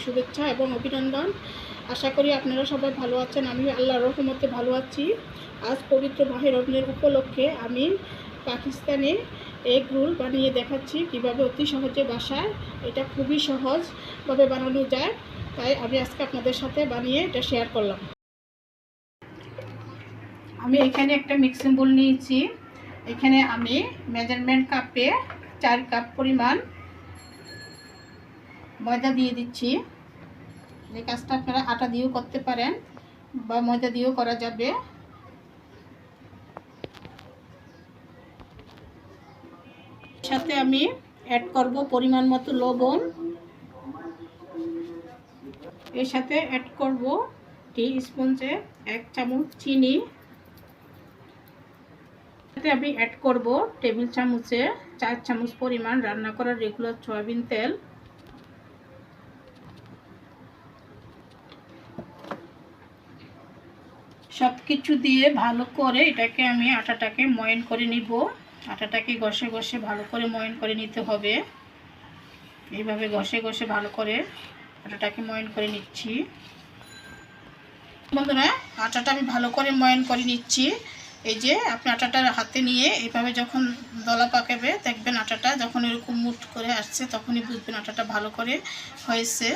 শুভেচ্ছা এবং অভিনন্দন। আশা করি আপনারা সবাই ভালো আছেন। আমি আল্লাহর রহমতে ভালো আছি। আজ পবিত্র মাহে রমজান উপলক্ষে আমি পাকিস্তানে এগ রোল বানিয়ে দেখাচ্ছি কিভাবে অতি সহজে বাসায়। এটা খুবই সহজভাবে বানানো যায়, তাই আমি আজকে আপনাদের সাথে বানিয়ে এটা শেয়ার করলাম। আমি এখানে একটা মিক্সিং বোল নিয়েছি। এখানে আমি মেজারমেন্ট কাপে 4 কাপ পরিমাণ ময়দা দিয়ে দিচ্ছি। এই কাজটা আপনারা আটা দিয়েও করতে পারেন বা ময়দা দিয়েও করা যাবে। সাথে আমি অ্যাড করব পরিমাণ মতো লবণ, এর সাথে অ্যাড করব টি স্পুনে 1 চামচ চিনি, সাথে আমি অ্যাড করব টেবিল চামচে 4 চামচ পরিমাণ রান্না করা রেগুলার সয়াবিন তেল। সব কিছু দিয়ে ভালো করে এটাকে আমি আটাটাকে ময়ান করে নিব। আটাটাকে ঘষে ঘষে ভালো করে ময়ান করে নিতে হবে। এইভাবে ঘষে ঘষে ভালো করে আটাটাকে ময়ান করে নিচ্ছি। বন্ধুরা, আটাটা আমি ভালো করে ময়ান করে নিচ্ছি। এই যে আপনি আটাটা হাতে নিয়ে এইভাবে যখন দলা পাকাবে দেখবেন আটাটা যখন এরকম মুঠ করে আসছে তখনই বুঝবেন আটাটা ভালো করে হয়েছে।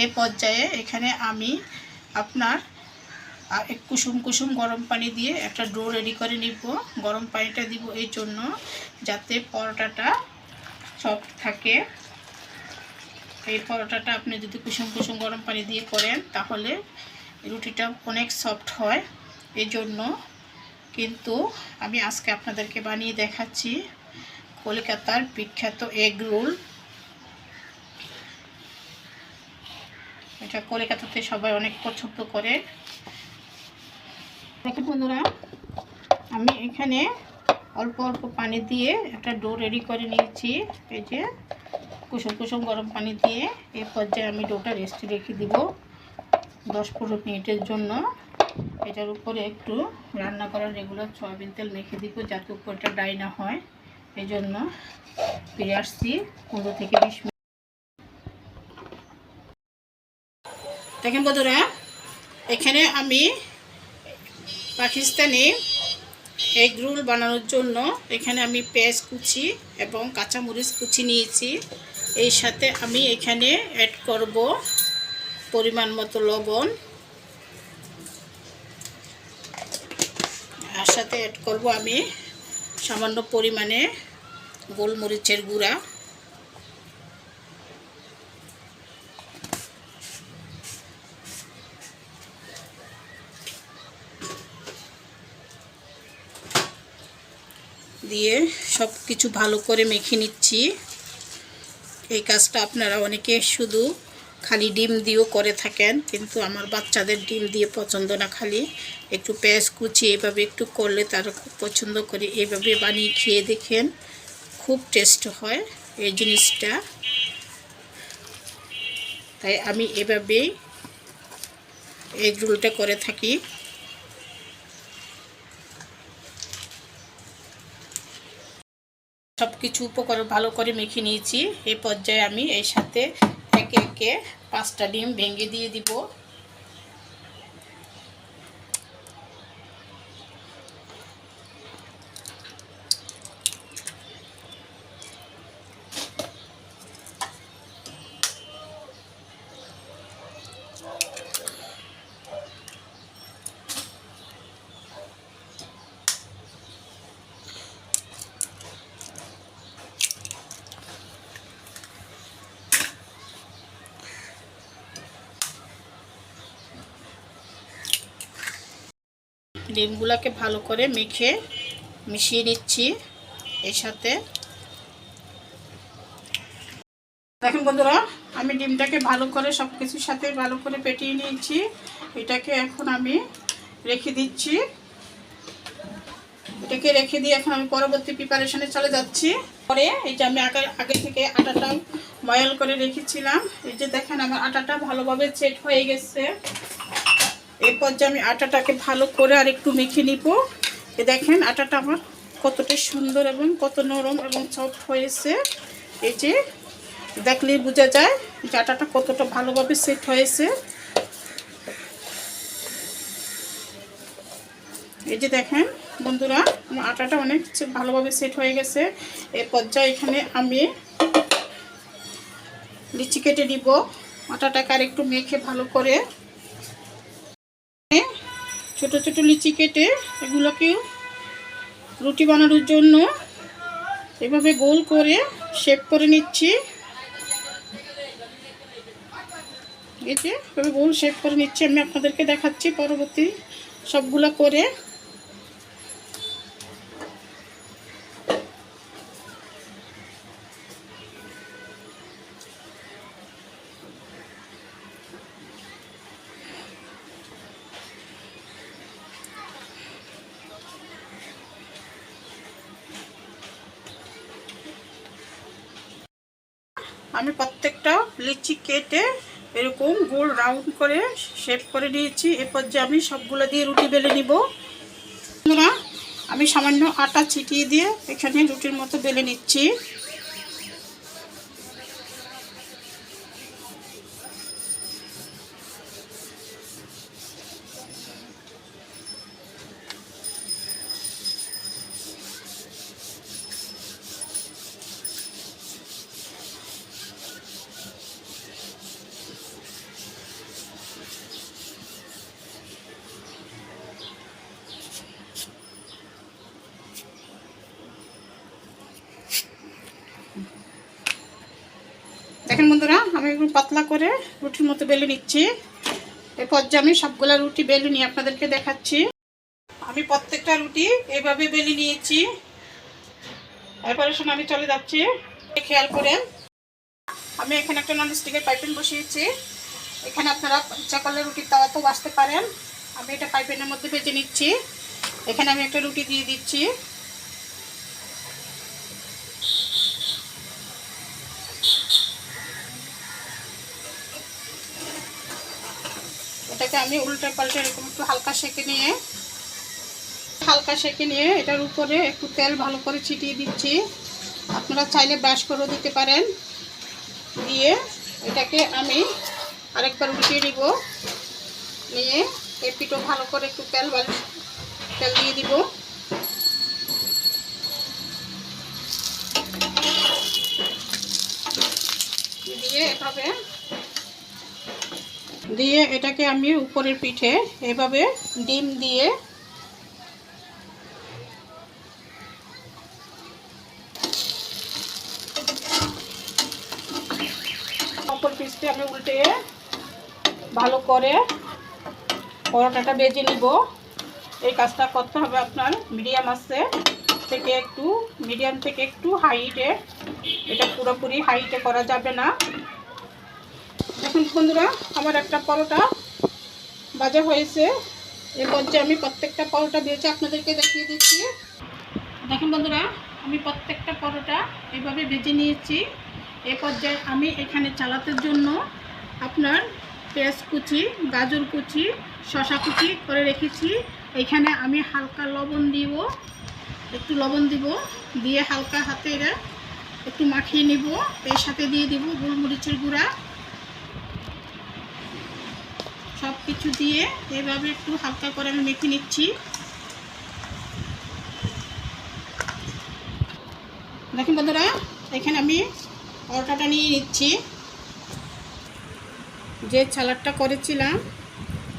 এই পর্যায়ে এখানে আমি আপনার এক কুসুম কুসুম গরম পানি দিয়ে একটা ডো রেডি করে নিব। গরম পানিটা দিব এই জন্য যাতে পরোটাটা সফট থাকে। এই পরোটাটা আপনি যদি কুসুম কুসুম গরম পানি দিয়ে করেন তাহলে রুটিটা অনেক সফট হয়। এই জন্য কিন্তু আমি আজকে আপনাদেরকে বানিয়ে দেখাচ্ছি কলকাতার বিখ্যাত এগ রোল। এটা কলকাতাতে সবাই অনেক পছন্দ করে। দেখুন বন্ধুরা, আমি এখানে অল্প অল্প পানি দিয়ে একটা ডো রেডি করে নিয়েছি। এই যে কুসুম কুসুম গরম পানি দিয়ে এই পর্যায়ে আমি ডোটা রেস্টে রেখে দিব 10-15 মিনিটের জন্য। এটার উপরে একটু রান্না করার রেগুলার সয়াবিন তেল মেখে দিব যাতে উপরটা ড্রাই না হয়। এই জন্য ফিরে আসছি 15 থেকে 20 মিনিট। দেখেন বন্ধুরা, এখানে আমি পাকিস্তানি এগ রোল বানানোর জন্য এখানে আমি পেঁয়াজ কুচি এবং কাঁচামরিচ কুচি নিয়েছি। এই সাথে আমি এখানে অ্যাড করব পরিমাণ মতো লবণ, আর সাথে অ্যাড করব আমি সামান্য পরিমাণে গোলমরিচের গুঁড়া। দিয়ে সব কিছু ভালো করে মেখে নিচ্ছি। এই কাজটা আপনারা অনেকে শুধু খালি ডিম দিয়েও করে থাকেন, কিন্তু আমার বাচ্চাদের ডিম দিয়ে পছন্দ না, খালি একটু পেঁয়াজ কুচি এভাবে একটু করলে তারা খুব পছন্দ করে। এইভাবে বানিয়ে খেয়ে দেখেন, খুব টেস্ট হয় এই জিনিসটা। তাই আমি এভাবেই এগ রোলটা করে থাকি। সব কিছু উপকরণ ভালো করে মেখে নিয়েছি। এই পর্যায়ে আমি এর সাথে একে একে 5টা ডিম ভেঙে দিয়ে দিব। ডিমগুলোকে ভালো করে মেখে মিশিয়ে নিচ্ছি এর সাথে। দেখুন বন্ধুরা, আমি ডিমটাকে ভালো করে সব কিছুর সাথে ভালো করে পেটিয়ে নিয়েছি। এটাকে এখন আমি রেখে দিচ্ছি। এটাকে রেখে দিয়ে এখন আমি পরবর্তী প্রিপারেশনে চলে যাচ্ছি। পরে এই যে আমি আগে থেকে আটাটা ময়াল করে রেখেছিলাম। এই যে দেখেন আমার আটাটা ভালোভাবে সেট হয়ে গেছে। এরপর যে আমি আটাটাকে ভালো করে আর একটু মেখে নিব। এ দেখেন আটাটা আমার কতটা সুন্দর এবং কত নরম এবং সফট হয়েছে। এই যে দেখলেই বোঝা যায় যে আটাটা কতটা ভালোভাবে সেট হয়েছে। এই যে দেখেন বন্ধুরা, আমার আটাটা অনেক ভালোভাবে সেট হয়ে গেছে। এই পর্যায়ে এখানে আমি লিচি কেটে নিব। আটাটাকে আর একটু মেখে ভালো করে ছোট ছোট লিচি কেটে এগুলোকে রুটি বানানোর জন্য এভাবে গোল করে শেপ করে নিচ্ছি। এই যে এভাবে গোল শেপ করে নিচ্ছি, আমি আপনাদেরকে দেখাচ্ছি পরবর্তী সবগুলো করে। আমি প্রত্যেকটা লিচি কেটে এরকম গোল রাউন্ড করে শেপ করে নিয়েছি। এরপর যে আমি সবগুলো দিয়ে রুটি বেলে নিব। আমি সামান্য আটা ছিটিয়ে দিয়ে এখানে রুটির মতো বেলে নিচ্ছি। দেখেন বন্ধুরা, আমি একটু পাতলা করে রুটির মতো বেলে নিচ্ছি। এরপর যে আমি সবগুলা রুটি বেলে নিয়ে আপনাদেরকে দেখাচ্ছি। আমি প্রত্যেকটা রুটি এইভাবে বেলে নিয়েছি। এরপরে শুনে আমি চলে যাচ্ছি। খেয়াল করেন, আমি এখানে একটা ননস্টিকের পাইপেন বসিয়েছি। এখানে আপনারা ইচ্ছা করলে রুটির তাওয়াতেও বাছতে পারেন। আমি এটা পাইপেনের মধ্যে ভেজে নিচ্ছি। এখানে আমি একটা রুটি দিয়ে দিচ্ছি। এটাকে আমি উল্টে পাল্টে এরকম একটু হালকা সেঁকে নিয়ে এটার উপরে একটু তেল ভালো করে ছিটিয়ে দিচ্ছি। আপনারা চাইলে ব্রাশ করেও দিতে পারেন। দিয়ে এটাকে আমি আরেকবার উল্টিয়ে দিব। নিয়ে এই পিঠো ভালো করে একটু তেল দিয়ে দিব। দিয়ে এটাকে আমি উপরের পিঠে এভাবে ডিম দিয়ে অপর পিঠে আমি উল্টে ভালো করে পরোটাটা ভেজে নিব। এই কাজটা করতে হবে আপনার মিডিয়াম থেকে একটু হাইটে। এটা পুরোপুরি হাইটে করা যাবে না। দেখুন বন্ধুরা, আমার একটা পরোটা ভাজা হয়েছে। এই পর্যায়ে আমি প্রত্যেকটা পরোটা ভেজে আপনাদেরকে দেখিয়ে দিচ্ছি। দেখুন বন্ধুরা, আমি প্রত্যেকটা পরোটা এভাবে ভেজে নিয়েছি। এই পর্যায়ে আমি এখানে চালাতের জন্য আপনার পেঁয়াজ কুচি, গাজর কুচি, শসা কুচি করে রেখেছি। এখানে আমি হালকা একটু লবণ দিব। দিয়ে হালকা হাতে এরা একটু মাখিয়ে নিব। এর সাথে দিয়ে দিব গোলমরিচের গুঁড়া। সব কিছু দিয়ে এভাবে একটু হালকা করে আমি মেখে নিচ্ছি। দেখুন বন্ধুরা, এখানে আমি পরোটাটা নিয়ে নিচ্ছি। যে সালাডটা করেছিলাম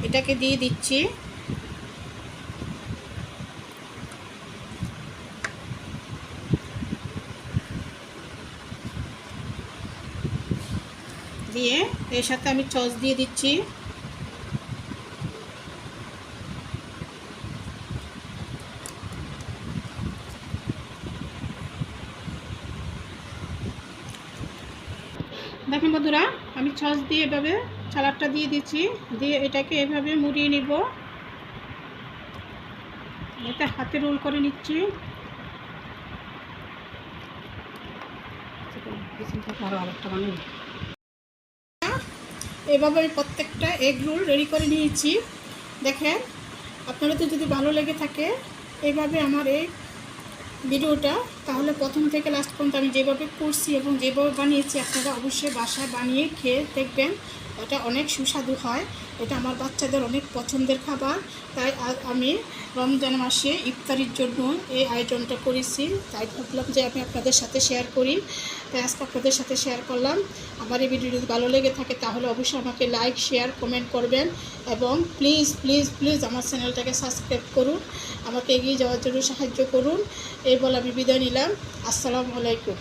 এটাকে দিয়ে দিচ্ছি। দিয়ে এর সাথে আমি সস দিয়ে দিচ্ছি। দেখুন বন্ধুরা, আমি সস দিয়ে এভাবে সালাডটা দিয়ে দিচ্ছি। দিয়ে এটাকে এভাবে মুড়িয়ে নিব। এটা হাতে রোল করে নিচ্ছি। এভাবে আমি প্রত্যেকটা এগ রোল রেডি করে নিয়েছি। দেখেন, আপনাদের যদি ভালো লেগে থাকে এইভাবে আমার এই ভিডিওটা তাহলে প্রথম থেকে লাস্ট পর্যন্ত আমি যেভাবে করছি এবং যেভাবে বানিয়েছি আপনারা অবশ্যই বাসায় বানিয়ে খেয়ে দেখবেন, এটা অনেক সুস্বাদু হয়। এটা আমার বাচ্চাদের অনেক পছন্দের খাবার, তাই আমি রমজান মাসে ইফতারির জন্য এই আয়োজনটা করেছি। তাই ভাবলাম যে আমি আপনাদের সাথে শেয়ার করি, তাই আজকে আপনাদের সাথে শেয়ার করলাম। আমার এই ভিডিওটি যদি ভালো লেগে থাকে তাহলে অবশ্যই আমাকে লাইক, শেয়ার, কমেন্ট করবেন এবং প্লিজ প্লিজ প্লিজ আমার চ্যানেলটাকে সাবস্ক্রাইব করুন, আমাকে এগিয়ে যাওয়ার জন্য সাহায্য করুন। এই বলে আমি বিদায় নিলাম। আসসালামু আলাইকুম।